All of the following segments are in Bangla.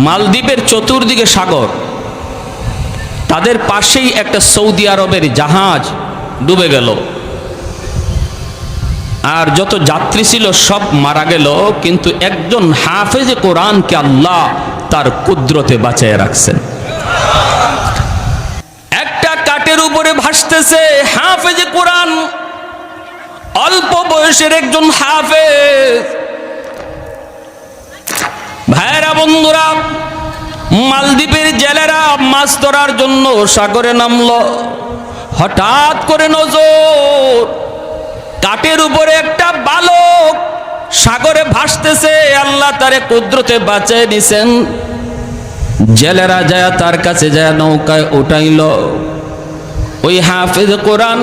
মালদ্বীপের চতুর্দিকে সাগর, তাদের পাশেই একটা সৌদি আরবের জাহাজ ডুবে গেল, আর যত যাত্রী ছিল সব মারা গেল, কিন্তু একজন হাফেজে কোরআনকে আল্লাহ তার কুদরতে বাঁচিয়ে রাখছেন। একটা কাঠের উপরে ভাসতেছে হাফেজে কোরআন, অল্প বয়সের একজন হাফেজ। ভাইরা বন্ধুরা, মালদ্বীপের জেলেরা মাছ ধরার জন্য সাগরে নামলো। হঠাৎ করে নজর, কাঠের উপরে একটা বালক সাগরে ভাসতেছে, আল্লাহ তারে কুদরতে বাঁচিয়ে দিয়েছেন। জেলেরা যায় তার কাছে যায় নৌকায় উঠাইল। ওই হাফেজ কোরআন,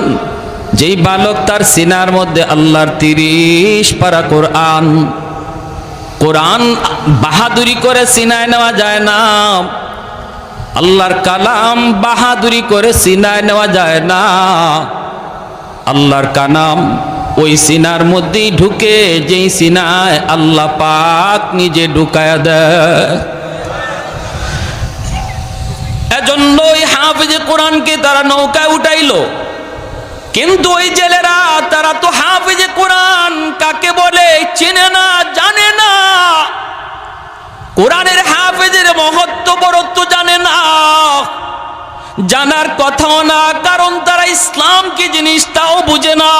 যেই বালক, তার সিনার মধ্যে আল্লাহর 30 পারা কোরআন। কোরআন বাহাদুরি করে সিনায় নেওয়া যায় না, আল্লাহর কালাম বাহাদুরি করে সিনায় নেওয়া যায় না। আল্লাহর কালাম ওই সিনার মধ্যেই ঢুকে, যেই সিনায় আল্লাহ পাক নিজে ঢুকায়া দেয়। এজন্য ওই হাফেজে কোরআনকে তারা নৌকায় উঠাইলো। কিন্তু ওই জেলেরা, তারা তো হাফেজে কোরআন কাকে বলে চেনে না, জানে না। কোরআনের হাফেজের মহত্ব বড়ত্ব জানে না, জানার কথাও না, কারণ তারা ইসলাম কি জিনিস তাও বুঝে না।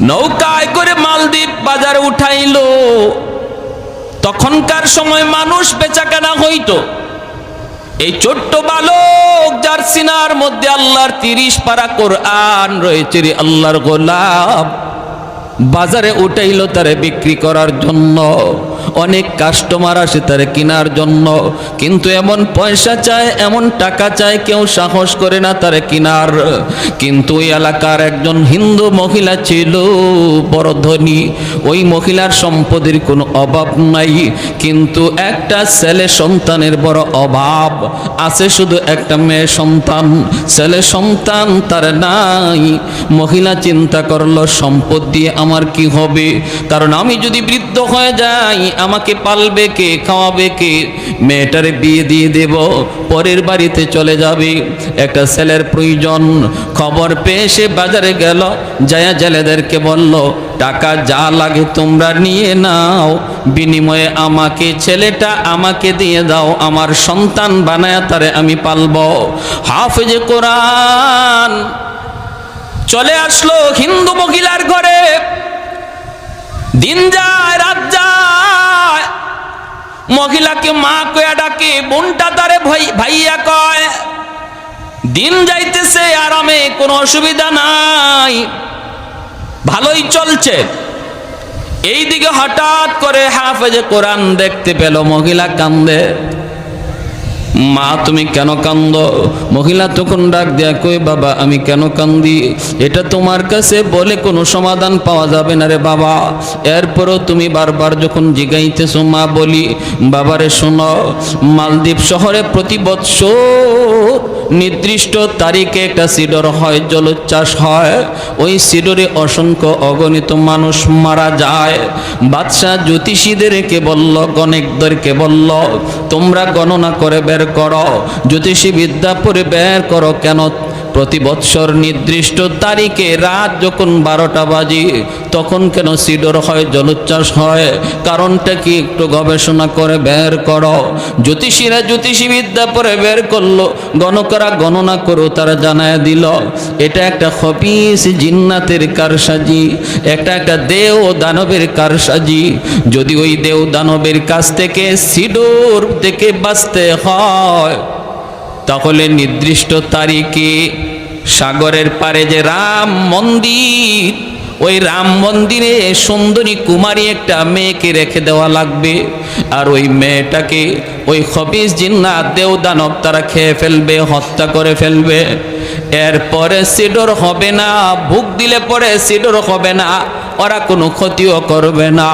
নৌকায় করে মালদ্বীপ বাজারে উঠাইলো। তখনকার সময় মানুষ বেচাকেনা হইতো। এই ছোট্ট বালক, যার সিনার মধ্যে আল্লাহর 30 পারা কোরআন রয়েছে, রে আল্লাহর গোলাম, বাজারে উঠাইলো তারে বিক্রি করার জন্য। অনেক কাস্টমার আসে তারে কেনার জন্য, কিন্তু এমন পয়সা চায়, এমন টাকা চায়, কেউ সাহস করে না তারে কেনার। কিন্তু ওই এলাকার একজন হিন্দু মহিলা ছিল, বড় ধনী। ওই মহিলার সম্পদের কোনো অভাব নাই, কিন্তু একটা ছেলে সন্তানের বড় অভাব আছে, শুধু একটা মেয়ে সন্তান। ছেলে সন্তান তার নাই। মহিলা চিন্তা করলো, সম্পদ দিয়ে আমার কি হবে? কারণ আমি যদি বৃদ্ধ হয়ে যাই, আমাকে পালবে কে, খাওয়াবে কে? মেয়েটারে বিয়ে দিয়ে দেব, পরের বাড়িতে চলে যাবে। একটা ছেলের প্রয়োজন। খবর পেয়ে সে বাজারে গেল, যায়া জেলেদেরকে বলল, টাকা যা লাগে তোমরা নিয়ে নাও, বিনিময়ে আমাকে, ছেলেটা আমাকে দিয়ে দাও, আমার সন্তান বানায়া তারে আমি পালব। হাফেজে কোরআন চলে আসলো হিন্দু মহিলার ঘরে। দিন যায় রাত যায়, মহিলাকে মা কয়া ডাকে, বোনটা তারে ভাইয়া কয়। দিন যাইতেছে আরামে, কোনো অসুবিধা নাই, ভালোই চলছে। এইদিকে হঠাৎ করে হাফেজে কোরআন দেখতে পেল মহিলা কান্দে। মা তুমি কেন কান্দ? মহিলা তখন ডাক দেয়া কই, বাবা আমি কেন কান্দি? এটা তোমার কাছে বলে কোনো সমাধান পাওয়া যাবে না রে বাবা। এরপরও তুমি বারবার যখন জিগাইতেছো, মা বলি, বাবারে শোনো, মালদ্বীপ শহরে প্রতি বৎসর নির্দিষ্ট তারিখে একটা সিডর হয়, জলোচ্ছ্বাস হয়। ওই সিডরে অসংখ্য অগণিত মানুষ মারা যায়। বাদশাহ জ্যোতিষীদেরকে বলল, গণকদেরকে বলল, তোমরা গণনা করে বের করো, জ্যোতিষী বিদ্যা পড়ে বের করো, কেন প্রতি বৎসর নির্দিষ্ট তারিখে রাত যখন 12টা বাজে তখন কেন সিডর হয়, জলোচ্ছ্বাস হয়? কারণটা কি একটু গবেষণা করে বের করো। জ্যোতিষীরা জ্যোতিষী বিদ্যা পড়ে বের করলো, গণকরা গণনা করো, তারা জানায় দিল এটা একটা খবিস জিন্নাতের কারসাজি, একটা দেও দানবের কারসাজি। যদি ওই দেও দানবের কাছ থেকে সিডর থেকে বাঁচতে হয়, তাহলে নির্দিষ্ট তারিখে সাগরের পারে যে রাম মন্দির, ওই রাম মন্দিরে সুন্দরী কুমারী একটা মেয়েকে রেখে দেওয়া লাগবে। আর ওই মেয়েটাকে ওই খবিস জিন্নাত দেও দানব তারা খেয়ে ফেলবে, হত্যা করে ফেলবে। এরপরে সিডর হবে না, ভুক দিলে পরে সিডর হবে না, ওরা কোনো ক্ষতিও করবে না।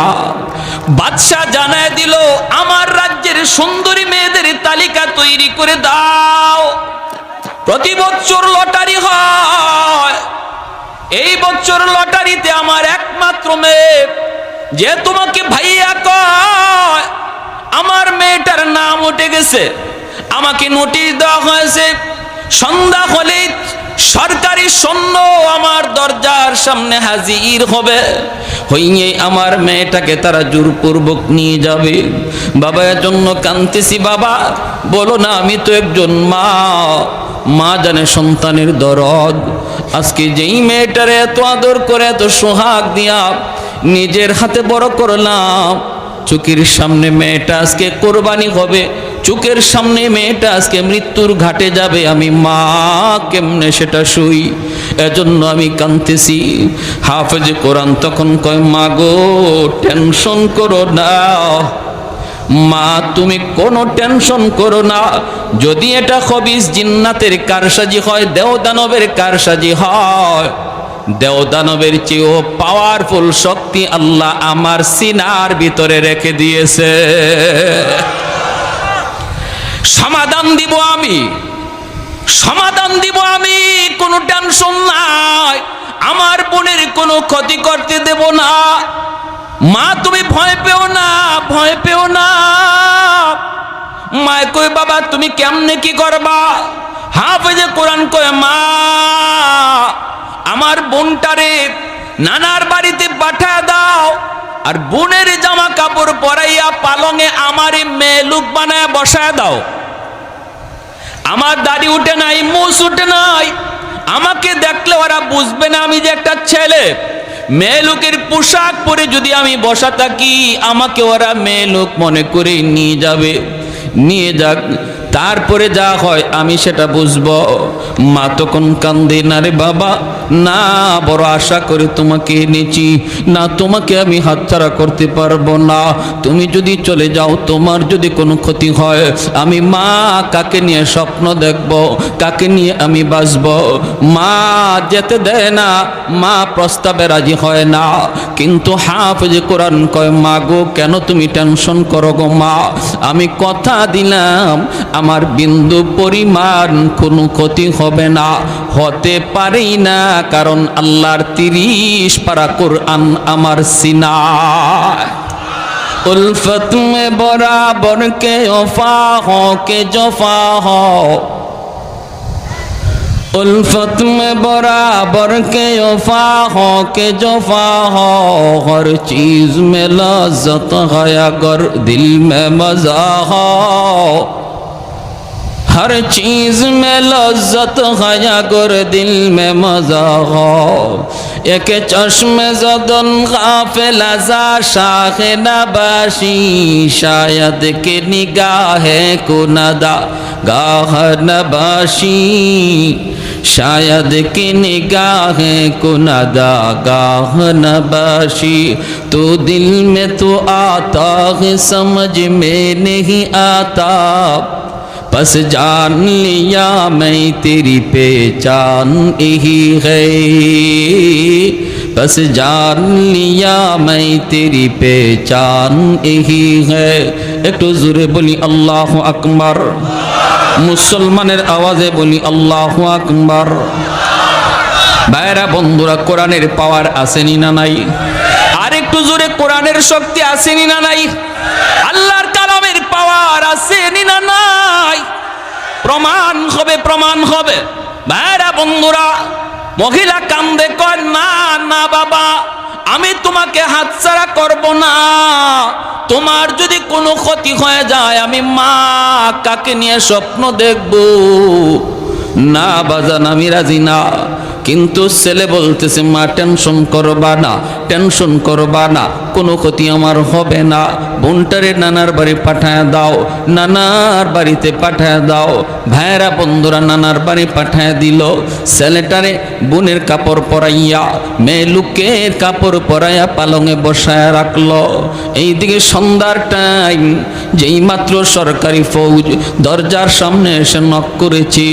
বাদশাহ জানায় দিল, আমার রাজ্যের সুন্দরী মেয়েদের তালিকা তৈরি করে দাও। প্রতি বছর লটারি হয়, এই বছর লটারিতে আমার একমাত্র মেয়ে যে তোমাকে ভাইয়া কয়, আমার মেয়েটার নাম উঠে গেছে, আমাকে নোটিশ দেওয়া হয়েছে সন্ধ্যা হলেই সরকারি সৈন্য আমার দরজার সামনে হাজির হবে, হইয়ে আমার মেয়েটাকে তারা জোরপূর্বক নিয়ে যাবে। বাবা এর জন্য কাঁদতেছি, বাবা বলো না আমি তো একজন মা, মা জানে সন্তানের দরদ। আজকে যেই মেয়েটারে এত আদর করে এত সোহাগ দিয়া নিজের হাতে বড় করলাম, চোখের সামনে মেয়েটা আজকে কোরবানি হবে, চোখের সামনে মেয়েটা আজকে মৃত্যুর ঘাটে যাবে, আমি মা কেমনে সেটা শুই? এজন্য আমি কাঁদতেছি। হাফেজ কোরআন তখন কয়, মা গো টেনশন করো না মা, তুমি কোনো টেনশন করো না। যদি এটা খবিস জিন্নাতের কারসাজি হয়, দেও দানবের কারসাজি হয়, দেও দানবের চেয়েও পাওয়ারফুল শক্তি আল্লাহ আমার সিনার ভিতরে রেখে দিয়েছে। সমাধান দিব আমি, সমাধান দিব আমি, কোনো টেনশন নাই। আমার বোনের কোনো ক্ষতি করতে দেব না। মা তুমি ভয় পেও না, ভয় পেও না। মায় কই, বাবা তুমি কেমনে কি করবা? হাফেজে কোরআন কয়, মা আমার বোনটারে নানার বাড়িতে পাঠায় দাও, আর বোনের জামা কাপড় পরাইয়া পালঙে আমার মেয়ে লোক বানায় বসায় দাও। আমার দাড়ি উঠে নাই, মুছ উঠে নাই, আমাকে দেখলে ওরা বুঝবে না আমি যে একটা ছেলে। মেয়ে লোকের পোশাক পরে যদি আমি বসা থাকি, আমাকে ওরা মেয়ে লোক মনে করে নিয়ে যাবে। নিয়ে যাক, তারপরে যা হয় আমি সেটা বুঝবো। মা তখন কান্দে, না রে বাবা না, বড় আশা করে তোমাকে এনেছি, না তোমাকে আমি হাতছাড়া করতে পারবো না। তুমি যদি চলে যাও, তোমার যদি কোনো ক্ষতি হয়, আমি মা কাকে নিয়ে স্বপ্ন দেখব, কাকে নিয়ে আমি বাঁচব? মা যেতে দেয় না, মা প্রস্তাবে রাজি হয় না। কিন্তু হাফেজ কোরআন কয়, মা গো কেন তুমি টেনশন করো গো মা, আমি কথা দিলাম আমার বিন্দু পরিমাণ কোনো ক্ষতি হবে না, হতে পারেই না, কারণ আল্লাহর 30 পারা কোরআন আমার সিনায়। উলফত মে বরাবর কে ওফা হো কে জফা হো, उल्फत में बराबर के वफा हो के जफा हो, हर चीज में लज्जत है अगर दिल में मजा हो, हर चीज में लज्जत है अगर दिल में मजा हो, एक चश्मे ज़दन गाफिल अज़ा शाख नबाशी, शायद के निगाहे को नदा गाह नबाशी, शायद की निगाहे को नदा गाह नबाशी, तो दिल में तो आता है समझ में नहीं आता, बस जान लिया मैं तेरी पहचान यही है, बस जान लिया मैं तेरी पहचान यही है। एक तो जोरे बोली अल्लाहु अकबर, মুসলমানের আওয়াজে বলি আল্লাহু আকবার। ভাইরা বন্ধুরা, কোরআনের পাওয়ার আসেনি না নাই? আর একটু জোরে কোরআনের শক্তি আসেনি না নাই? আল্লাহর কালামের পাওয়ার আসেনি না নাই? প্রমাণ হবে, প্রমাণ হবে। ভাইরা বন্ধুরা, মহিলা কান্দে কয়, না না বাবা, আমি তোমাকে হাতছাড়া করব না, তোমার যদি কোনো ক্ষতি হয়ে যায় আমি মা কাকে নিয়ে স্বপ্ন দেখব? না বাজান, আমি রাজি না। কিন্তু ছেলে বলতেছে, মা টেনশন করবা না, টেনশন করবা না, কোনো ক্ষতি আমার হবে না, বোনটারে নানার বাড়ি পাঠায় দাও, নানার বাড়িতে পাঠায় দাও। ভাইরা বন্ধুরা, নানার বাড়ি পাঠায় দিল। ছেলেটারে বোনের কাপড় পরাইয়া, মেয়ে লোকের কাপড় পরাইয়া পালঙে বসায় রাখলো। এইদিকে সন্ধ্যার টাইম, যেই মাত্র সরকারি ফৌজ দরজার সামনে এসে নক করেছে,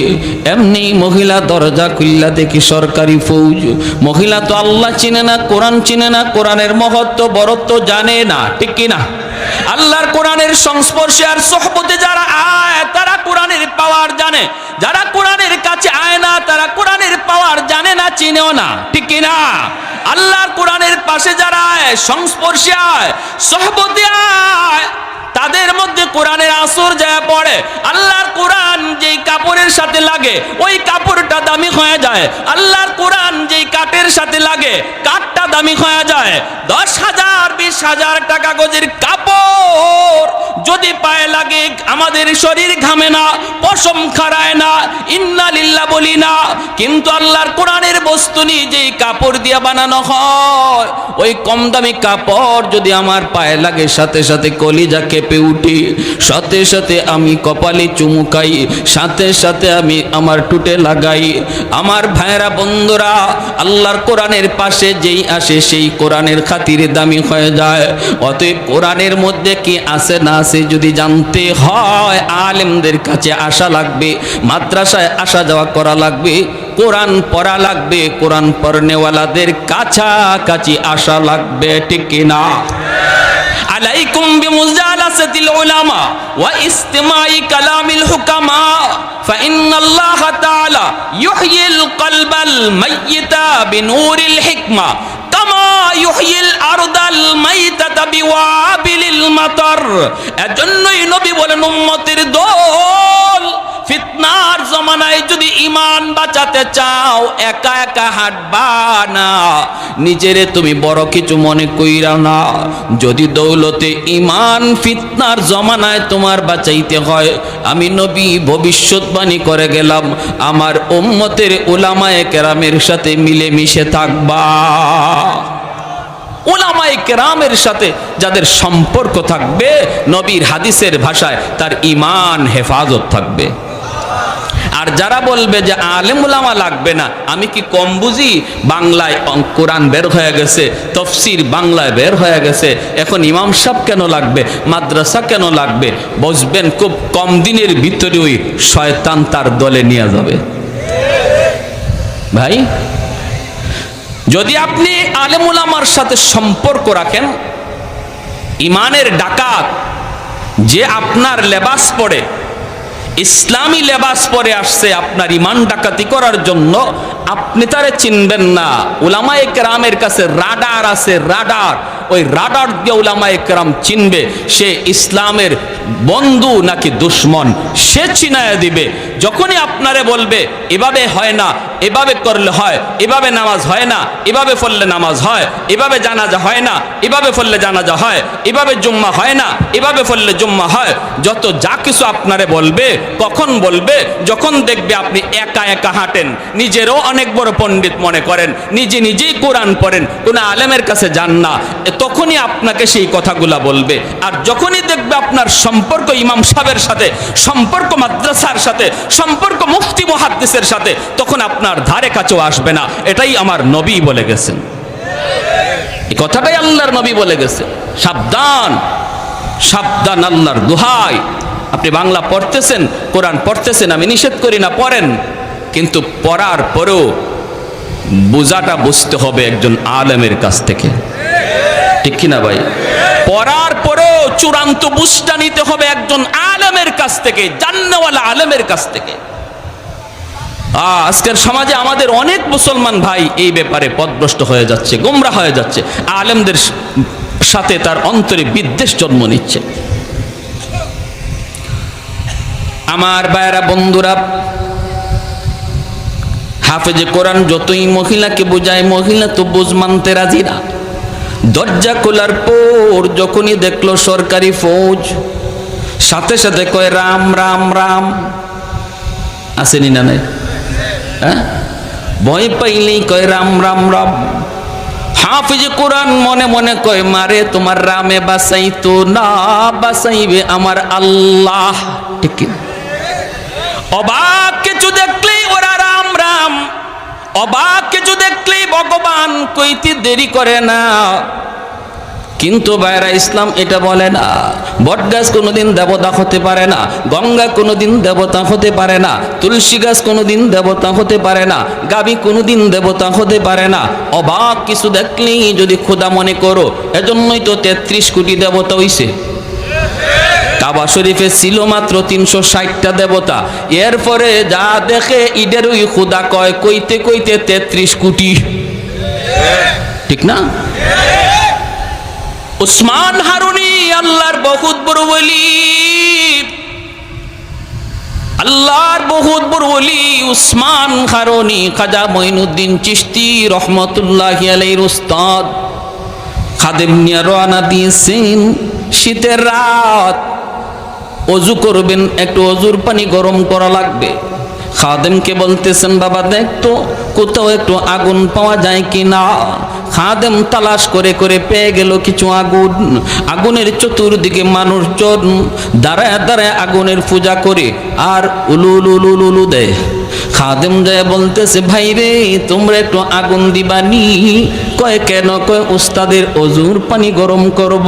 এমনি মহিলা দরজা খুললা দেখি সরকারি ফৌজ। মহিলা তো আল্লাহ চিনে না, কোরআন চিনে না, কোরআনের মহত্ব বরত্ব জানে না, ঠিক কিনা? আল্লাহর কোরআনের সংস্পর্শে আর সোহবতে যারা আয় তারা কোরআনের পাওয়ার জানে, যারা কোরআনের কাছে আয় না তারা কোরআনের পাওয়ার জানে না, চিনেও না, ঠিক কিনা? আল্লাহর কোরআনের পাশে যারা আয়, সংস্পর্শে আয়, সোহবতে আয়, তাদের মধ্যে কোরআনের আসর যায় পড়ে। আল্লাহর কোরআন যেই কাপড়ের সাথে লাগে ওই কাপড়টা দামি হয়ে যায়, আল্লাহর কোরআন যেই কাঠের সাথে লাগে কাঠটা দামি হয়ে যায়। 10,000 20,000 টাকা গজের কাপড় যদি পায়ে লাগে আমাদের শরীর ঘামে না, পশম খাড়ায় না, ইন্না লিল্লাহ বলি না। কিন্তু আল্লাহর কোরআনের বস্তু নিয়ে যেই কাপড় দিয়ে বানানো হয় ওই কম দামি কাপড় যদি আমার পায়ে লাগে সাথে সাথে কলিজা কেঁপে উঠি, সাথে সাথে আমি কপালে চুমুকাই, সাথে সাথে আমি আমার টুটে লাগাই। আমার ভাইরা বন্ধুরা, আল্লাহর কোরআনের পাশে যেই আসে সেই কোরআনের খাতিরে দামি হয়ে যায়। অতএব কোরআনের মধ্যে কি আছে না আছে যদি জানতে হয় আলেমদের কাছে আসা লাগবে, মাদ্রাসায় আসা যাওয়া করা লাগবে, কোরআন পড়া লাগবে, কোরআন পড়নেওয়ালাদের কাছাকাছি আসা লাগবে, ঠিক কিনা? আলাইকুম বিমুজালাসাতিল উলামা ওয়া ইসতিমাই কালামিল হুকামা ফাইন্নাল্লাহা তাআলা ইউহয়িল কলবাল মাইয়িতা বিনূরিল হিকমা কামা ইউহয়িল আরদাল মাইতাতা বিওয়াবিলিল মাতার। এজন্যই নবী বলেন উম্মতের দল, ফিতনার জমানায় যদি ঈমান বাঁচাতে চাও একা একা হাঁটবা না, নিজেরে তুমি বড় কিছু মনে কইরা না। যদি দৌলতে ঈমান ফিতনার জমানায় তোমার বাঁচাইতে হয়, আমি নবী ভবিষ্যৎবাণী করে গেলাম আমার উম্মতের উলামায়ে কেরামের সাথে মিলেমিশে থাকবা। উলামায়ে কেরামের সাথে যাদের সম্পর্ক থাকবে নবীর হাদিসের ভাষায় তার ঈমান হেফাজত থাকবে। আর যারা বলবে যে আলেম উলামা লাগবে না, আমি কি কম বুঝি? বাংলায় কোরআন বের হয়ে গেছে, তফসির বাংলায় বের হয়ে গেছে, এখন ইমাম সাহেব কেন লাগবে, মাদ্রাসা কেন লাগবে? বুঝবেন খুব কম দিনের ভিতরে ওই শয়তান তার দলে নিয়ে যাবে। ভাই, যদি আপনি আলেম উলামার সাথে সম্পর্ক রাখেন, ইমানের ডাকাত যে আপনার লেবাস পরে, ইসলামী লেবাস পরে আসছে আপনার ইমান ডাকাতি করার জন্য, আপনি তারে চিনবেন না। উলামায়ে কেরামের কাছে রাডার আছে, রাডার। ওই রাডার দিয়ে উলামায়ে কেরাম চিনবে সে ইসলামের বন্ধু নাকি দুশ্মন, সে চিনায়া দিবে। যখনই আপনারে বলবে এভাবে হয় না, এভাবে করলে হয়, এভাবে নামাজ হয় না, এভাবে পড়লে নামাজ হয়, এভাবে জানাজা হয় না, এভাবে পড়লে জানাজা হয়, এভাবে জুম্মা হয় না, এভাবে পড়লে জুম্মা হয়, যত যা কিছু আপনারে বলবে, কখন বলবে? যখন দেখবে আপনি একা একা হাঁটেন, নিজেরও অনেক বড় পণ্ডিত মনে করেন, নিজে নিজেই কোরআন পড়েন, কোনো আলেমের কাছে যান না, তখনই আপনাকে সেই কথাগুলা বলবে। আর যখনই দেখবে আপনার সম্পর্ক ইমাম সাহেবের সাথে, সম্পর্ক মাদ্রাসার সাথে, সম্পর্ক মুফতি মুহাদ্দিসের সাথে, তখন আপনার ধারে কাছেও আসবে না। এটাই আমার নবী বলে গেছেন, এই কথাটাই আল্লাহর নবী বলে গেছে। সাবধান, সাবধান, আল্লাহর দোহাই। আপনি বাংলা পড়তেছেন, কোরআন পড়তেছেন, আমি নিষেধ করি না, পড়েন, কিন্তু পড়ার পরেও বোঝাটা বুঝতে হবে একজন আলেমের কাছ থেকে, ঠিক কিনা ভাই? পড়ার পরেও চূড়ান্ত বুঝটা নিতে হবে একজন আলেমের কাছ থেকে, জান্নাওয়ালা আলেমের কাছ থেকে। আজকের সমাজে আমাদের অনেক মুসলমান ভাই এই ব্যাপারে পথভ্রষ্ট হয়ে যাচ্ছে, গোমরা হয়ে যাচ্ছে, আলেমদের সাথে তার অন্তরে বিদ্বেষ জন্ম নিচ্ছে। আমার ভাইরা বন্ধুরা, হাফেজে কোরআন যতই মহিলাকে বোঝায়, মহিলা তো বুঝ মানতে রাজি না। দরজা খোলার পর যখনই দেখলো সরকারি ফৌজ, সাথে সাথে কয় রাম রাম রাম। আসেনি না নাই? হ্যাঁ, ভয় পাইলেই কয় রাম রাম রাম। হাফেজে কোরআন মনে মনে কয় মারে তোমার রামে বাঁচাইতো না, বাঁচাইবে আমার আল্লাহ, ঠিক না? অবাক কিছু দেখলেই ওরা রাম রাম, অবাক কিছু দেখলেই ভগবান কইতে দেরি করে না। কিন্তু ভাইরা, ইসলাম এটা বলে না। বটগাছ কোনোদিন দেবতা হতে পারে না, গঙ্গা কোনোদিন দেবতা হতে পারে না, তুলসী গাছ কোনোদিন দেবতা হতে পারে না, গাবি কোনোদিন দেবতা হতে পারে না। অবাক কিছু দেখলেই যদি খোদা মনে করো, এজন্যই তো 33 কোটি দেবতা হইছে। কাবা শরীফে ছিল মাত্র 360টা দেবতা, এরপরে যা দেখে ইডেরই খোদা কয়, কইতে কইতে 33 কোটি, ঠিক না? উসমান হারুনি আল্লাহর বহুত বড় ওলি, আল্লাহর বহুত বড় ওলি উসমান হারুনি খাজা মঈনুদ্দিন চিশতি রহমতুল্লাহি আলাইহির উস্তাদ। খাদেম নিয়ে রওনা দিয়েছেন, শীতের রাত, অজু করবেন, একটু অজুর পানি গরম করা লাগবে। খাদেমকে বলতেছেন, বাবা দেখ তো কোথাও একটু আগুন পাওয়া যায় কি না। খাদেম তালাশ করে করে পেয়ে গেল কিছু আগুন। আগুনের চতুর্দিকে মানুষজন দাঁড়ায় দাঁড়ায় আগুনের পূজা করে আর উলু উলু উলু উলু দেয়। খাদেম যায় বলতেছে, ভাই রে তোমরা একটু আগুন দিবানি? কয় কেন? কয় উস্তাদের অজুর পানি গরম করব।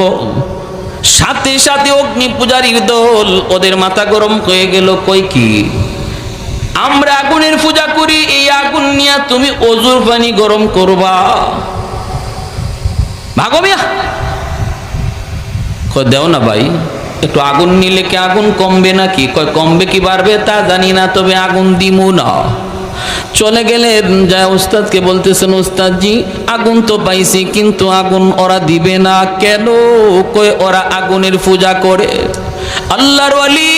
সাথে সাথে অগ্নি পূজারীর দল, ওদের মাথা গরম হয়ে গেল। কই কি আমরা আগুনের পূজা করি, এই আগুন নিয়ে তুমি অজুর পানি গরম করবা? ভাগো মিয়া। কয় দেও না ভাই, একটু আগুন নিলে কি আগুন কমবে নাকি? কয় কমবে কি বাড়বে তা জানি না, তবে আগুন দিমু না। চলে গেলেন, যায় উস্তাদকে বলতেছেন, উস্তাদজি আগুন তো পাইছি, কিন্তু আগুন ওরা দিবে না কেন? কয় ওরা আগুনের পূজা করে। আল্লাহর ওয়ালি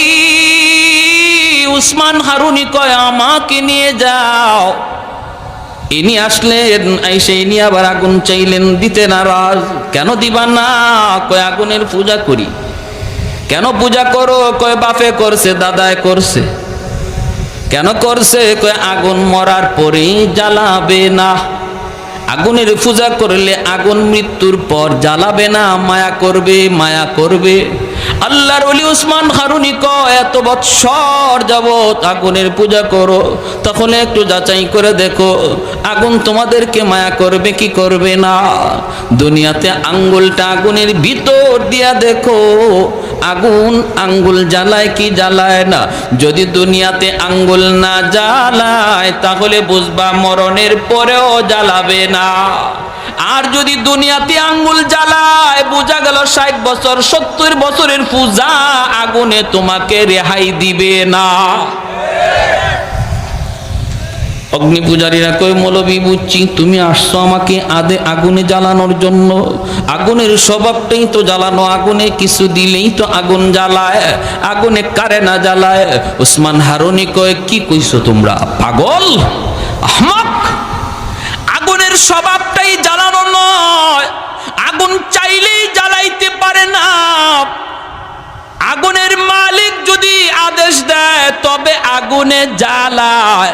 উসমান হারুনি কয় আমাকে নিয়ে যাও। ইনি আসলেন, আইসে ইনি আবার আগুন চাইলেন, দিতে নারাজ। কেন দিবা না? কয় আগুনের পূজা করি। কেন পূজা করো? কয় বাপে করছে, দাদায় করছে। কেন করছে? কয় আগুন মরার পরে জ্বালাবে না। আগুনের পূজা করলে আগুন মৃত্যুর পর জ্বালাবে না, মায়া করবে, মায়া করবে। আল্লাহর ওলি উসমান হারুনি কয় এত বৎসর যাবত আগুনের পূজা করো, তখন একটু যাচাই করে দেখো আগুন তোমাদেরকে মায়া করবে কি করবে না। দুনিয়াতে আঙ্গুলটা আগুনের ভিতর দিয়া দেখো, আগুন আঙ্গুল জ্বালায় কি জ্বালায় না। যদি দুনিয়াতে আঙ্গুল না জ্বালায় তাহলে বুঝবা মরণের পরেও জ্বালাবে না। আর যদি দুনিয়াতে আঙ্গুল জ্বালায়, বোঝা গেল 60 বছর 70 বছরের পূজা আগুনে তোমাকে রেহাই দিবে না। অগ্নি পূজারীরা কই মৌলবি বুঝছি তুমি আসছো আমাকে আগুনে জ্বালানোর জন্য। আগুনের স্বভাবটাই তো জ্বালানো, আগুনে কিছু দিলেই তো আগুন জ্বালায়, আগুনে কারে না জ্বালায়। উসমান হারুনি কয় কি কইছো তোমরা পাগল আহমাক? আগুনের স্বভাবটাই জ্বালানো নয়, আগুন চাইলেই জ্বালাইতে পারে না। আগুনের মালিক যদি আদেশ দেয় তবে আগুনে জ্বালায়,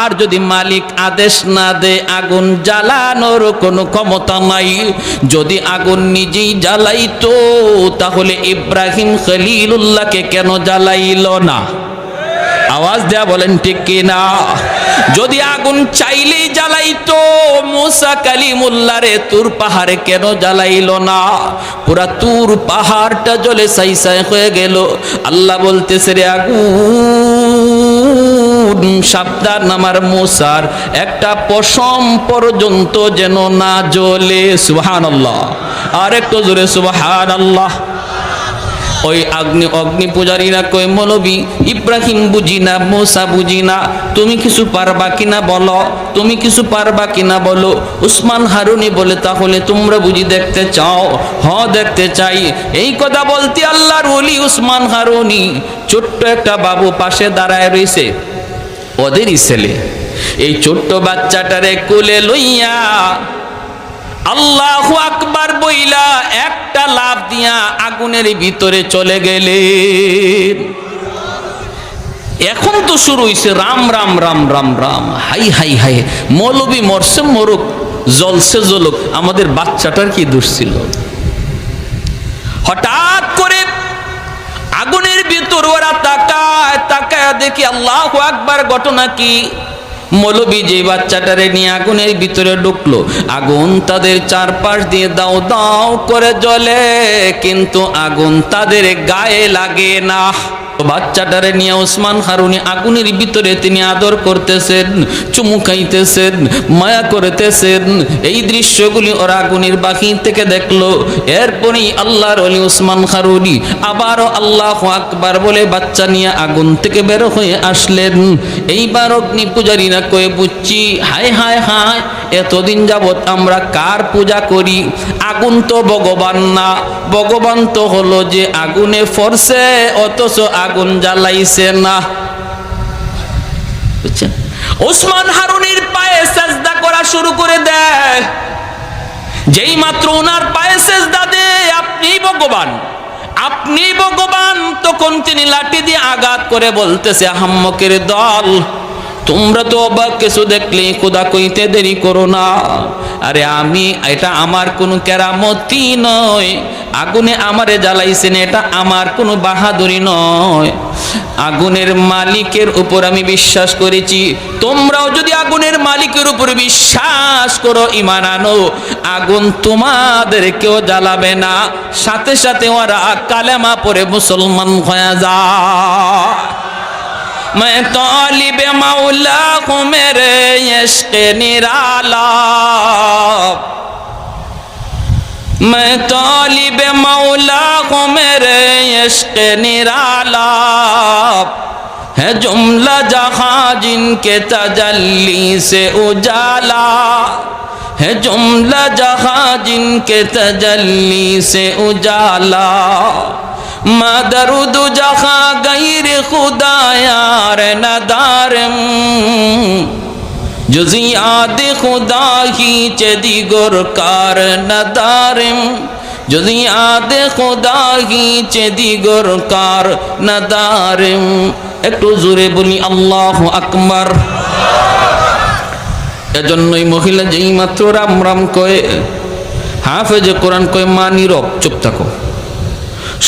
আর যদি মালিক আদেশ না দেয় আগুন জ্বালানোর কোনো ক্ষমতা নাই। যদি আগুন নিজেই জ্বালাইতো তাহলে ইব্রাহিম খলিলুল্লাহকে কেন জ্বালাইল না? আওয়াজ দেয়া বলেন ঠিক কিনা? যদি আগুন চাইলেই জ্বালাইতো মুসা কালিমুল্লাহ রে তুর পাহাড়ে কেন জ্বালাইল না? পুরা তুর পাহাড়টা জ্বলে ছাই হয়ে গেল। আল্লাহ বলতেছে রে আগুন সাবধান, আমার মুসার একটা পশম পর্যন্ত যেন না জ্বলে। সুবহানাল্লাহ, আর একটু জোরে সুবহানাল্লাহ। ওই অগ্নি পূজারীরা কই মৌলবি ইব্রাহিম বুঝি না, মুসা বুঝি না, তুমি কিছু পারবা কিনা বলো, তুমি কিছু পারবা কিনা বলো। উসমান হারুনি বলে তাহলে তোমরা বুঝি দেখতে চাও? হ দেখতে চাই। এই কথা বলতে আল্লাহর ওলি উসমান হারুনি ছোট্ট একটা বাবু পাশে দাঁড়ায় রয়েছে, ওদেরই ছেলে। এই ছোট্ট বাচ্চাটারে কোলে লইয়া আল্লাহু আকবার বইলা একটা লাফ দিয়া আগুনের ভিতরে চলে গেলেন। এখন তো শুরু হইছে Ram Ram Ram Ram Ram, high high high, মৌলবি মরছে মরুক, জ্বলছে জ্বলুক, আমাদের বাচ্চাটার কি দোষ ছিল? হঠাৎ করে আগুনের ভিতর ওরা তাকায় তাকায় দেখি আল্লাহু আকবার, ঘটনা কি? মৌলবি যে বাচ্চাটারে নিয়ে আগুনের ভিতরে ঢুকলো, আগুন তাদের চারপাশ দিয়ে দাও দাও করে জ্বলে, কিন্তু আগুন তাদের গায়ে লাগে না। বাচ্চাটারে নিয়ে ওসমান হারুনি আগুনের ভিতরে তিনি আদর করতেছেন, চুমু খাইতেছেন, মায়া করতেছেন। এই দৃশ্যগুলি ওরা আগুনের বাকি থেকে দেখলো। এরপরই আল্লাহর ওলি ওসমান হারুনি আবারও আল্লাহু আকবার বলে বাচ্চা নিয়ে আগুন থেকে বের হয়ে আসলেন। এইবার অগ্নি পূজারীরা কয়ে বুঝছি, হায় হায় হায়, এতদিন যাবৎ আমরা কার পূজা করি? আগুন তো ভগবান না, ভগবান তো হলো যে আগুনে ফরছে অথচ আগুন জ্বালাইছে না। বুঝছেন? ওসমান হারুনির পায়ে সেজদা করা শুরু করে দেয়। যেই মাত্র ওনার পায়ে সেজদা দেয় আপনি ভগবান, আপনি ভগবান, তখন তিনি লাঠি দিয়ে আঘাত করে বলতেছে, আহাম্মকের দল, তোমরা তো অবাক কিছু দেখলে খোদা কইতে দেরি করো না। আরে এটা আমার কোনো কেরামতি নয়, আগুনে আমারে জ্বালাইছেন, এটা আমার কোনো বাহাদুরি নয়। আগুনের মালিকের উপর আমি বিশ্বাস করেছি, তোমরাও যদি আগুনের মালিকের উপর বিশ্বাস করো, ঈমান আনো, আগুন তোমাদেরকেও জ্বালাবে না, সাথে সাথে ওরা কালেমা পড়ে মুসলমান হয়ে যায়। मैं तालिब मौला हूँ मेरे इश्क़ निराला, मैं तालिब मौला हूँ मेरे इश्क़ निराला, है जुमला जहाँ जिनके तजल्ली से उजाला, है जुमला जहाँ जिनके तजल्ली से उजाला, मदरुद जहाँ गैर खुदा यार नदारम, जुज़ियात खुदा ही चदिगुर कार नदारम, जुज़ियात खुदा ही चदिगुर कार नदारम। একটু জোরে বলি আল্লাহু আকবার। এজন্যই মহিলা যেই মাত্র রাম রাম কয়ে, হাফেজে কোরআন কয়ে, মা নীরব, চুপ থাকো।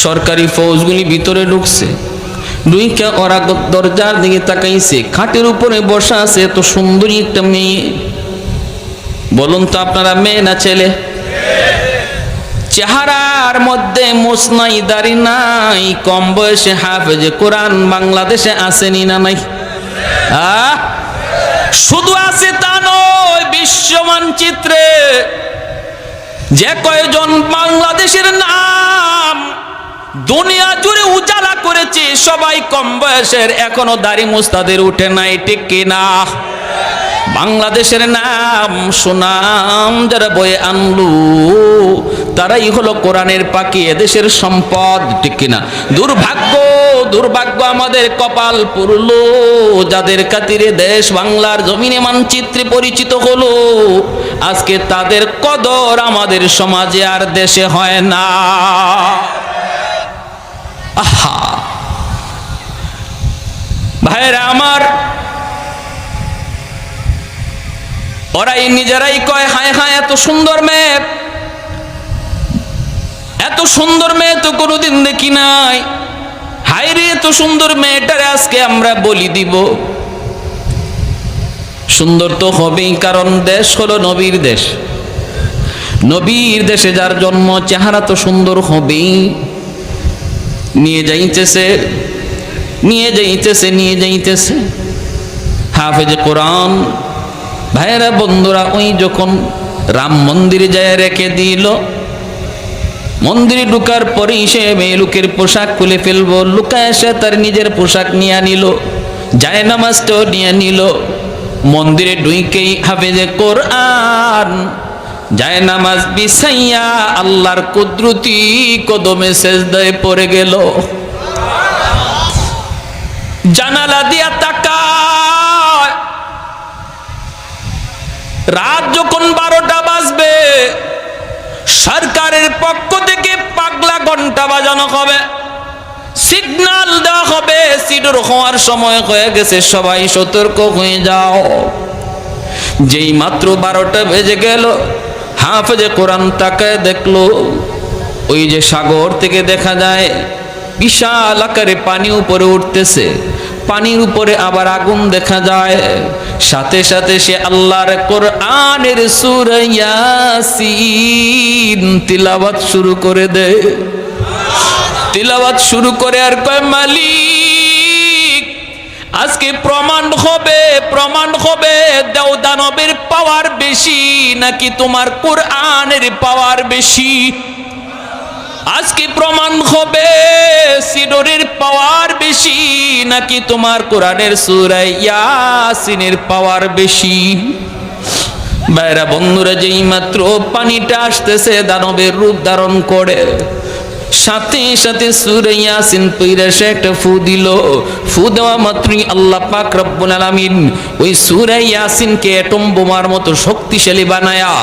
সরকারি ফৌজগুলি ভিতরে ঢুকছে, দুইটা ওরা দরজার দিকে তাকাইছে, খাটের উপরে বসা আছে এত সুন্দরী একটা মেয়ে। বলুন তো আপনারা মেয়ে না ছেলে? চেহারার মধ্যে মোছ নাই, দাড়ি নাই, কম বয়সে হাফেজে কোরআন বাংলাদেশে আসেনি না নাই? শুধু আছে তা নয়, বিশ্ব মানচিত্রে যে কয়জন বাংলাদেশের নাম দুনিয়া জুড়ে উজালা করেছে সবাই কম বয়সের, এখনো দাড়ি মুস্তাদের উঠে নাই, ঠিক কিনা? বাংলাদেশের নাম সুনাম যারা বয়ে আনলু তারাই হলো কোরআনের পাখি, এদেশের সম্পদ, ঠিক কিনা? দুর্ভাগ্য, দুর্ভাগ্য আমাদের কপাল পুরলো, যাদের খাতিরে দেশ বাংলার জমিনে মানচিত্রে পরিচিত হলো, আজকে তাদের কদর আমাদের সমাজে আর দেশে হয় না। আহা ভাইরা আমার, ওরাই নিজেরাই কয়, হায় হায় এত সুন্দর মেয়ে, এত সুন্দর মেয়ে তো কোনোদিন দেখি নাই, হায় রে এত সুন্দর মেয়েটারে আজকে আমরা বলি দিব। সুন্দর তো হবেই, কারণ দেশ হলো নবীর দেশ, নবীর দেশে যার জন্ম, চেহারা তো সুন্দর হবেই। নিয়ে যাইতেছে, নিয়ে যাইতেছে, নিয়ে যাইতেছে হাফেজে কোরআন। ভাইরা বন্ধুরা, ওই যখন রাম মন্দিরে যায় রেখে দিল, মন্দিরে ঢুকার পরেই সে মেয়ে লোকের পোশাক খুলে ফেলবো, লুকায় এসে তার নিজের পোশাক নিয়ে নিল, যায় নামাজটাও নিয়ে নিল। মন্দিরে ঢুকেই হাফেজে কোরআন যায় নামাজ বিছাইয়া আল্লাহর কুদরতি কদমে সেজদায় পড়ে গেল। জানালা দিয়া তাকায়, রাত যখন 12টা বাজবে, সরকারের পক্ষ থেকে পাগলা ঘন্টা বাজানো হবে, সিগন্যাল দেওয়া হবে, সিডর হওয়ার সময় হয়ে গেছে, সবাই সতর্ক হয়ে যাও। যেই মাত্র 12টা বেজে গেল, হাফেজে কোরআন তাকায় দেখলো, ওই যে সাগর থেকে দেখা যায় বিশাল আকারে পানি উপরে উঠতেছে, পানির উপরে আবার আগুন দেখা যায়। সাথে সাথে সে আল্লাহর কোরআনের সূরা ইয়াসিন তিলাওয়াত শুরু করে দেয়। তিলাওয়াত শুরু করে আর কয়, মালিক আজকে প্রমাণ হবে, প্রমাণ হবে দেওদানবের পাওয়ার বেশি নাকি তোমার কোরআনের পাওয়ার বেশি। আজকে প্রমাণ হবে সিডরের পাওয়ার বেশি নাকি তোমার কোরআনের সূরা ইয়াসিনের পাওয়ার বেশি। বাইরা বন্ধুরা, যেই মাত্র পানিটা আসতেছে দানবের রূপ ধারণ করে, সাথে সাথে সূরা ইয়াসিন পড়ে সে একটা ফু দিল। ফু দেওয়া মাত্রই আল্লাহ পাক রব্বুল আলামিন ওই সূরা ইয়াসিনকে অ্যাটম বোমার মতো শক্তিশালী বানায়া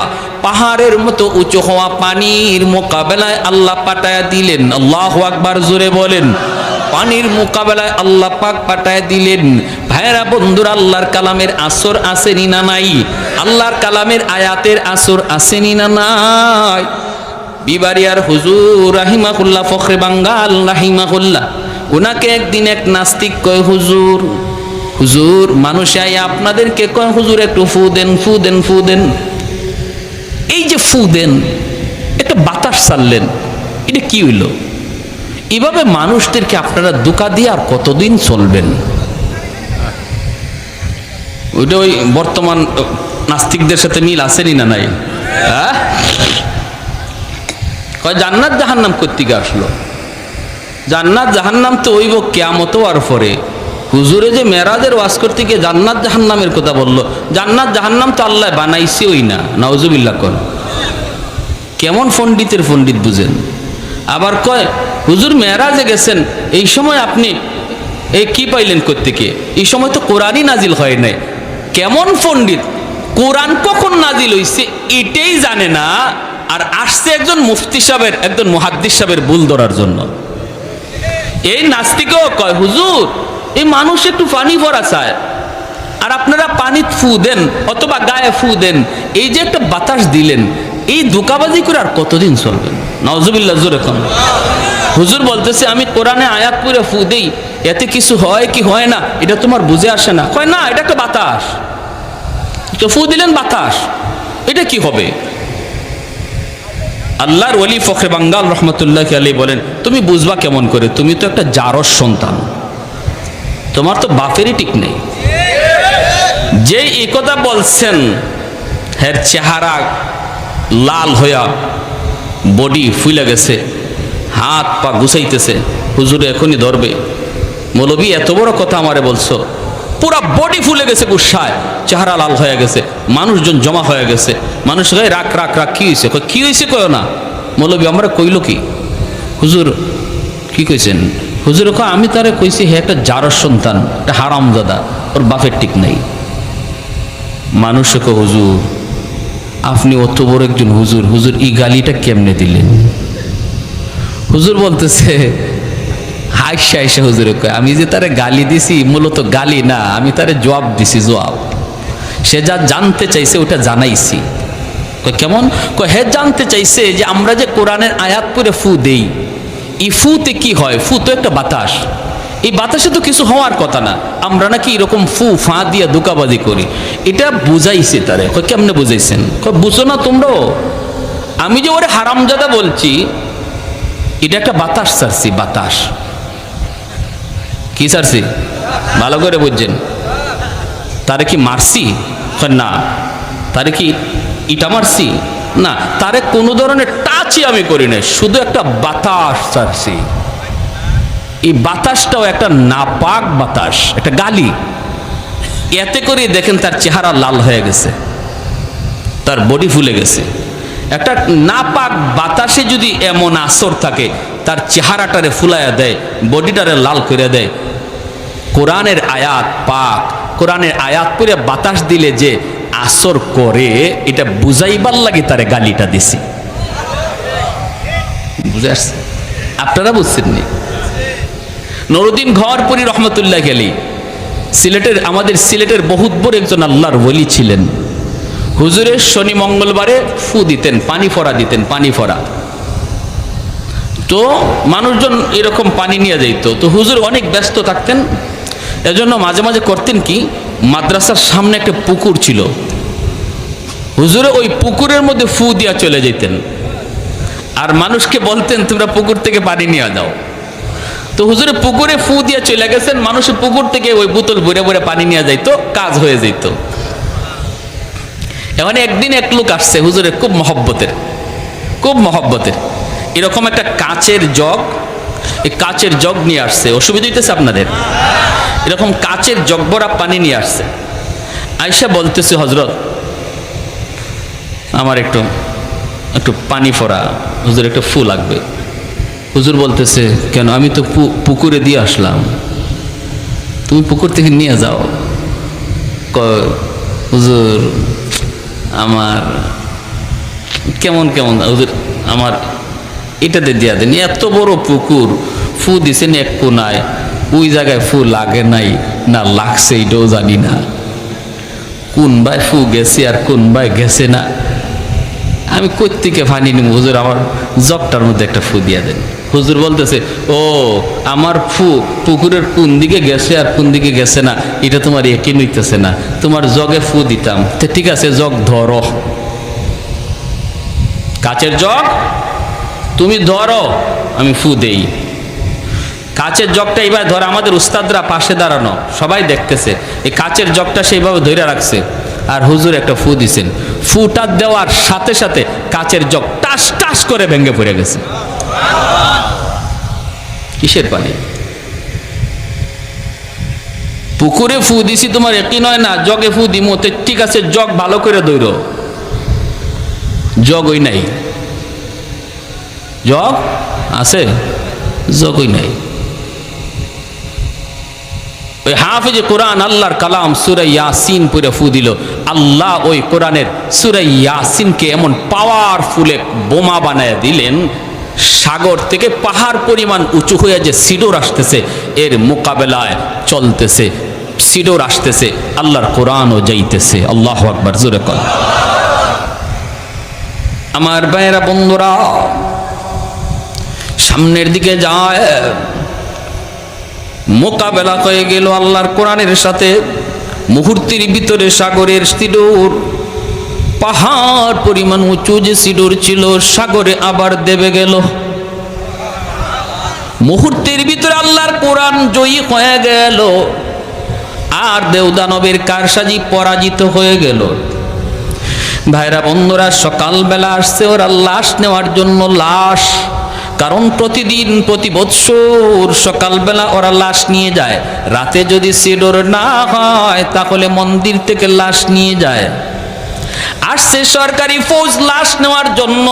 পাহাড়ের মতো উঁচু হওয়া পানির মোকাবেলায় আল্লাহ পাঠায়া দিলেন। আল্লাহু আকবার, জোরে বলেন। পানির মোকাবেলায় আল্লাহ পাক পাঠায়া দিলেন। ভাইরা বন্ধুরা, আল্লাহর কালামের আসর আসেনি না নাই? আল্লাহর কালামের আয়াতের আসর আসেনি না নাই? বিবারিয়ার হুজুর রাহিমাহুল্লাহ, ফখরে বাঙ্গাল রাহিমাহুল্লাহ, ওনাকে একদিন এক নাস্তিক কয়, হুজুর হুজুর মানুষে আই আপনাদেরকে কয়, হুজুর একটু ফু দেন, ফু দেন, ফু দেন। এই যে ফু দেন, একটা বাতাস ছাড়লেন, এটা কি হইল? এভাবে মানুষদেরকে আপনারা ধোঁকা দিয়ে আর কতদিন চলবেন? ওইটা ওই বর্তমান নাস্তিকদের সাথে মিল আসেনি না নাই? হ্যাঁ, জান্নাত জাহান্নাম কোত্থেকে আসলো? জান্নাত জাহান্নাম তো হইব কিয়ামত আর পরে। হুজুরে যে মেরাজের ওয়াজ করতে গিয়ে জান্নাত জাহান্নামের কথা বললো, জান্নাত জাহান্নাম তো আল্লাহ বানাইছে ওই না, নাউজুবিল্লাহ। কোন কেমন পণ্ডিতের পণ্ডিত বুঝেন। আবার কয় হুজুর মেরাজে গেছেন, এই সময় আপনি এই কি পাইলেন কোত্থেকে? এই সময় তো কোরআনই নাজিল হয় নাই। কেমন পণ্ডিত, কোরআন কখন নাজিল হইছে এটাই জানে না, আর আসছে একজন মুফতি সাহেবের, একজন মুহাদ্দিস সাহেবের ভুল ধরার জন্য। এই নাস্তিকও কয়, হুজুর এই মানুষ একটু পানি ভরা চায়, আর আপনারা পানি ফু দেন অথবা গায়ে ফু দেন, এই যে একটা বাতাস দিলেন, এই ধোঁকাবাজি করে আর কতদিন চলবেন? নাউজুবিল্লাহ, জোরে কোন। হুজুর বলতেছে, আমি কোরআনে আয়াত পড়ে ফু দেই, এতে কিছু হয় কি হয় না এটা তোমার বুঝে আসে না। কয় না, এটা একটা বাতাস, তো ফু দিলেন বাতাস, এটা কি হবে? আল্লাহর ওলি ফখরে বাঙ্গাল রহমতুল্লাহ আলাইহি বলেন, তুমি বুঝবা কেমন করে? তুমি তো একটা জারজ সন্তান, তোমার তো বাপেরই ঠিক নেই। যে এই কথা বলছেন, হের চেহারা লাল হইয়া বডি ফুলে গেছে, হাত পা গুছাইতেছে, হুজুরে এখনই ধরবে। মৌলবী এত বড় কথা আমারে বলছো? পুরা বডি ফুলে গেছে গুসায়, চেহারা লাল হয়ে গেছে, মানুষজন জমা হয়ে গেছে। মানুষ কয় রাখ রাখ রাখ, কি হয়েছে? কি হয়েছে কয় না। মৌলবী আমরা কইল কি? হুজুর কি কইছেন? হুজুর কয় আমি তারে কইছি হে একটা জারজ সন্তান, একটা হারামজাদা, ওর বাপের ঠিক নাই। মানুষে কয় হুজুর আপনি অত বড় একজন হুজুর, হুজুর এই গালিটা কেমনে দিলেন? হুজুর বলতেছে, হাইসা হাইসা হুজুরে কয়, আমি যে তারে গালি দিছি মূলত গালি না, আমি তারে জবাব দিছি, জবাব। সে যা জানতে চাইছে ওটা জানাইছি। কেমন? হে জানতে চাইছে যে আমরা যে কোরআনের আয়াত পড়ে ফু দেই, এই ফুতে কি হয়? ফু তো একটা বাতাস, এই বাতাসে তো কিছু হওয়ার কথা না, আমরা নাকি এরকম ফু ফা দিয়ে ধোঁকাবাজি করি। এটা বুঝাইছে তারে। কেমনে বুঝাইছেন? বুঝো না তোমরাও? আমি যে ওরে হারামজাদা বলছি, এটা একটা বাতাস ছাড়ছি, বাতাস। কি ছাড়ছি? ভালো করে বুঝছেন? তারে কি মারছি? না। তারে কি ইটা মারছি? না। তারে কোনো ধরনের টাচই আমি করি না, শুধু একটা বাতাস ছাড়ছি। এই বাতাসটাও একটা নাপাক বাতাস, একটা গালি। এতে করে দেখেন তার চেহারা লাল হয়ে গেছে, তার বডি ফুলে গেছে। একটা নাপাক বাতাসে যদি এমন আসর থাকে, তার চেহারাটারে ফুলাইয়া দেয়, বডিটারে লাল করে দেয়। কোরআনের আয়াত পাক, কোরআনের আয়াত পড়ে বাতাস দিলে যে আসর করে, এটা বুঝাইবার লাগে তারে গালিটা দিছি। বুঝে আসছে? আপনারা বুঝছেন নি? নুরউদ্দিন ঘরপুরি রহমতুল্লাহ আলাইহি সিলেটের, আমাদের সিলেটের বহুত বড় একজন আল্লাহর ওলি ছিলেন। হুজুরের শনি মঙ্গলবারে ফু দিতেন, পানি ফোড়া দিতেন, পানি ফোড়া। তো মানুষজন এরকম পানি নিয়ে যাইতো। তো হুজুর অনেক ব্যস্ত থাকতেন, এজন্য মাঝে মাঝে করতেন কি, মাদ্রাসার সামনে একটা পুকুর ছিল, হুজুরে ওই পুকুরের মধ্যে ফু দিয়া চলে যেতেন, আর মানুষকে বলতেন তোমরা পুকুর থেকে পানি নিয়ে যাও। তো হুজুরে পুকুরে ফু দিয়া চলে গেছেন, মানুষের পুকুর থেকে ওই বোতল ভরে ভরে পানি নিয়ে যাইতো, কাজ হয়ে যেত। এখানে একদিন এক লোক আসছে হুজুরের খুব মহব্বতের, খুব মহব্বতের, এরকম একটা কাচের জগ, এই কাচের জগ নিয়ে আসছে। অসুবিধা হইতেছে আপনাদের? এরকম কাচের জগ ভরা পানি নিয়ে আসছে। আয়েশা বলতেছে, হযরত আমার একটু একটু পানি ফোড়া হুজুর, একটা ফু লাগবে। হুজুর বলতেছে, কেন? আমি তো পুকুরে দিয়ে আসলাম, তুমি পুকুর থেকে নিয়ে যাও। হুজুর আমার কেমন কেমন, হুজুর আমার এটাতে দিয়া দেন। এত বড় পুকুর, ফু দিছেন এক কোনায়, ওই জায়গায় ফু লাগে নাই না লাগছে এটাও জানি না, কোন ভাই ফু গেছে আর কোন ভাই গেছে না। আমি কোত্থেকে পানি নিব হুজুর, আমার জগটার মধ্যে একটা ফু দিয়া দেন। হুজুর বলতেছে, ও আমার ফু পুকুরের কোন দিকে গেছে আর কোন দিকে গেছে না এটা তোমার একই নইতেছে না, তোমার জগে ফু দিতাম। তো ঠিক আছে, জগ ধরো, কাচের জগ তুমি ধরো, আমি ফু দেই। কাচের জগটা এইবার ধর, আমাদের উস্তাদরা পাশে দাঁড়ানো সবাই দেখতেছে, এই কাচের জগটা সেইভাবে ধরে রাখছে, আর হুজুর একটা ফু দিছেন। ফুটা দেওয়ার সাথে সাথে কাচের জগ টাস টাস করে ভেঙে পড়ে গেছে। কিসের পানি? পুকুরে ফু দিছি তোমার একই নয় না, জগে ফু দিমো। ঠিক আছে, জগ ভালো করে ধরো, জগই নাই। জগ আছে, জগই নাই। ওই হাফেজে কোরআন আল্লাহর কালাম সূরা ইয়াসিন পড়ে ফু দিল, আল্লাহ ওই কোরআনের সূরা ইয়াসিনকে এমন পাওয়ারফুল এক বোমা বানায় দিলেন, সাগর থেকে পাহাড় পরিমাণ উঁচু হয়ে যে সিডোর আসতেছে এর মোকাবেলায় চলতেছে। সিডোর আসতেছে, আল্লাহর কোরআনও যাইতেছে। আল্লাহু আকবার, জোরে কর। আমার ভাইয়েরা বন্ধুরা, সামনের দিকে যায়, মোকাবেলা হয়ে গেল আল্লাহর কোরআনের সাথে। মুহূর্তের ভিতরে সাগরের সিডোর, পাহাড় পরিমাণ উঁচু যে সিডোর ছিল, সাগরে আবার দেবে গেল। মুহূর্তের ভিতরে আল্লাহর কোরআন জয়ী হয়ে গেল, আর দেওদানবের কারসাজি পরাজিত হয়ে গেল। ভাইরা বন্ধুরা, সকালবেলা আসছে ওরা লাশ নেওয়ার জন্য। লাশ, কারণ প্রতিদিন প্রতি বৎসর সকালবেলা ওরা লাশ নিয়ে যায়। রাতে যদি সিডোর না হয় তাহলে মন্দির থেকে লাশ নিয়ে যায়। আসছে সরকারি ফৌজ লাশ নেওয়ার জন্য।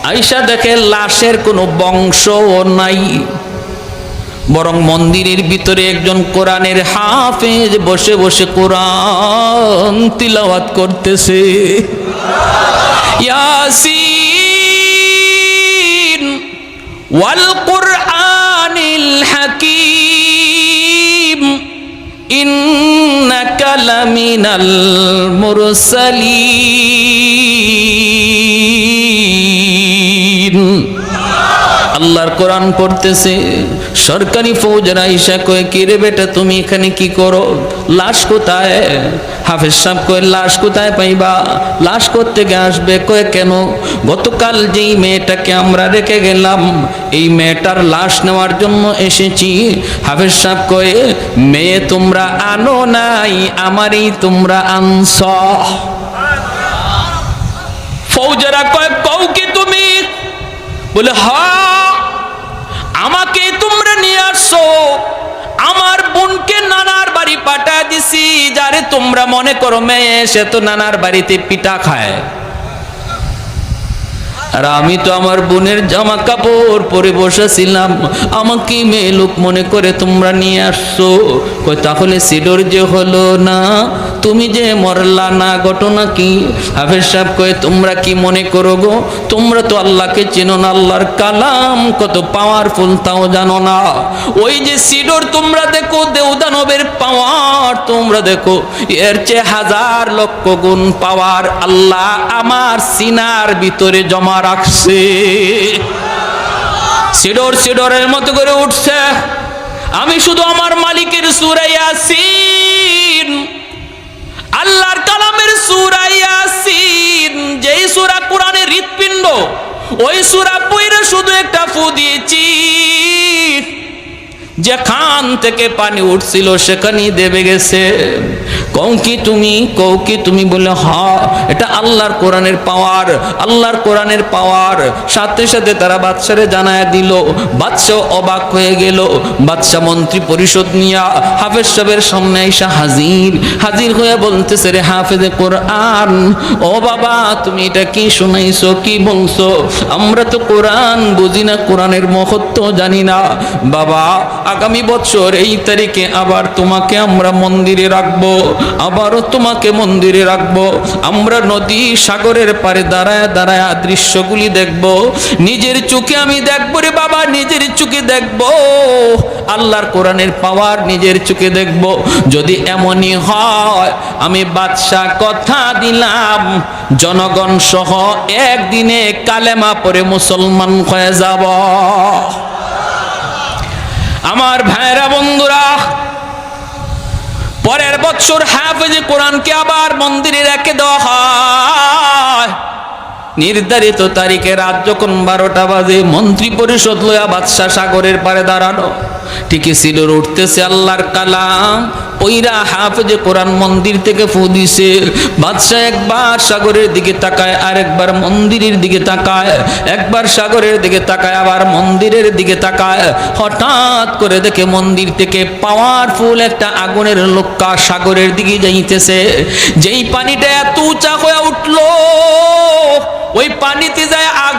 আইসা দেখে লাশের কোনো বংশও নাই, বরং মন্দিরের ভিতরে একজন কোরআনের হাফেজ বসে বসে কোরআন তিলাওয়াত করতেছে। ইয়াসিন ওয়াল কুরআনিল হাকীম ইন্নাকা লামিনাল মুরসালিন। আল্লাহর কোরআন পড়তেছে। সরকারি ফৌজরা ইসা কয়ে, কি রে বেটা তুমি এখানে কি করো? লাশ কোথায়? হাফেজ সাহেব কয়ে, লাশ কোথায় পাইবা? লাশ কোত্থেকে আসবে? কয়ে, কেন? গতকাল যেই মেয়েটাকে আমরা রেখে গেলাম এই মেয়েটার লাশ নেওয়ার জন্য এসেছি। হাফেজ সাহেব কয়ে, মেয়ে তোমরা আনো নাই, আমারই তোমরা আনছ। ফৌজরা কয়ে, কও কি তুমি? বলে, হ্যাঁ, আমাকে তোমরা নিয়ে আসছো। আমার বোনকে নানার বাড়ি পাঠায় দিছি, যারে তোমরা মনে করো মেয়ে, সে তো নানার বাড়িতে পিঠা খায়। আর আমি তো আমার বোনের জামা কাপড় পরে বসেছিলাম, আমাকে মেয়ে লোক মনে করে তোমরা নিয়ে আসছো। কই, তাহলে সিডোর যে হলো না, তুমি যে মরলা না, ঘটনা কি? হাফেজ সাহেব কয়ে, তোমরা কি মনে করো গো? তোমরা তো আল্লাহকে চেনো না, আল্লাহর কালাম কত পাওয়ারফুল তাও জানো না। ওই যে সিডোর তোমরা দেখো, দেওদানবের পাওয়ার তোমরা দেখো, এর চেয়ে হাজার লক্ষ গুণ পাওয়ার আল্লাহ আমার সিনার ভিতরে জমা রাখছে। সিডোর সিডোরের মতো করে উঠছে। আমি শুধু আমার মালিকের সূরা ইয়াসিন, আল্লাহর কালামের সূরা ইয়াসিন, যেই সূরা কোরআনের হৃৎপিণ্ড, ওই সূরা পড়ে শুধু একটা ফু দিয়েছি, যেখান থেকে পানি উঠছিল সেখানেই দেবে গেছে। কও কি তুমি বলে হ্যাঁ, এটা আল্লাহর কোরআনের পাওয়ার, আল্লাহর কোরআনের পাওয়ার। সাথে সাথে তারা বাদশারে জানায় দিল। বাদশা অবাক হয়ে গেল। বাদশা মন্ত্রী পরিষদ নিয়া হাফেজ সাহেবের সামনে এসে হাজির হয়ে বলতেছে, রে হাফেজে কোরআন, ও বাবা তুমি এটা কি শুনাইছো, কি বলছো? আমরা তো কোরআন বুঝি না, কোরআনের মহত্ব জানি না। বাবা আগামী বছর এই তারিখে আবার তোমাকে আমরা মন্দিরে রাখবো, আবারও তোমাকে মন্দিরে রাখবো। আমরা নদী সাগরের পারে দাঁড়ায় দাঁড়ায় দৃশ্যগুলি দেখব, নিজের চোখে আমি দেখবো রে বাবা, নিজের চোখে দেখবো আল্লাহর কোরআনের পাওয়ার, নিজের চোখে দেখব। যদি এমনই হয় আমি বাদশা কথা দিলাম জনগণ সহ একদিনে কালেমা পড়ে মুসলমান হয়ে যাব। আমার ভাইরা বন্ধুরা, পরের বছর হাফেজে কোরআনকে আবার মন্দিরে রেখে দেওয়া হয়। নির্ধারিত তারিখে রাত যখন 12টা বাজে, মন্ত্রী পরিষদ লয়া বাদশা সাগরের পারে দাঁড়ানো। ঠিকই সিলুর উঠতেছে আল্লাহর কালাম পইরা হাফেজে কোরআন মন্দির থেকে ফু দিছে। বাদশা একবার সাগরের দিকে তাকায়, আরেকবার মন্দিরের দিকে তাকায়, একবার সাগরের দিকে তাকায়, আবার মন্দিরের দিকে তাকায়। হঠাৎ করে দেখে মন্দির থেকে পাওয়ারফুল একটা আগুনের লোক্কা সাগরের দিকে যাইতেছে। যেই পানিটা এত উঁচা হয়ে উঠলো, ওই পানিতে যায় আগ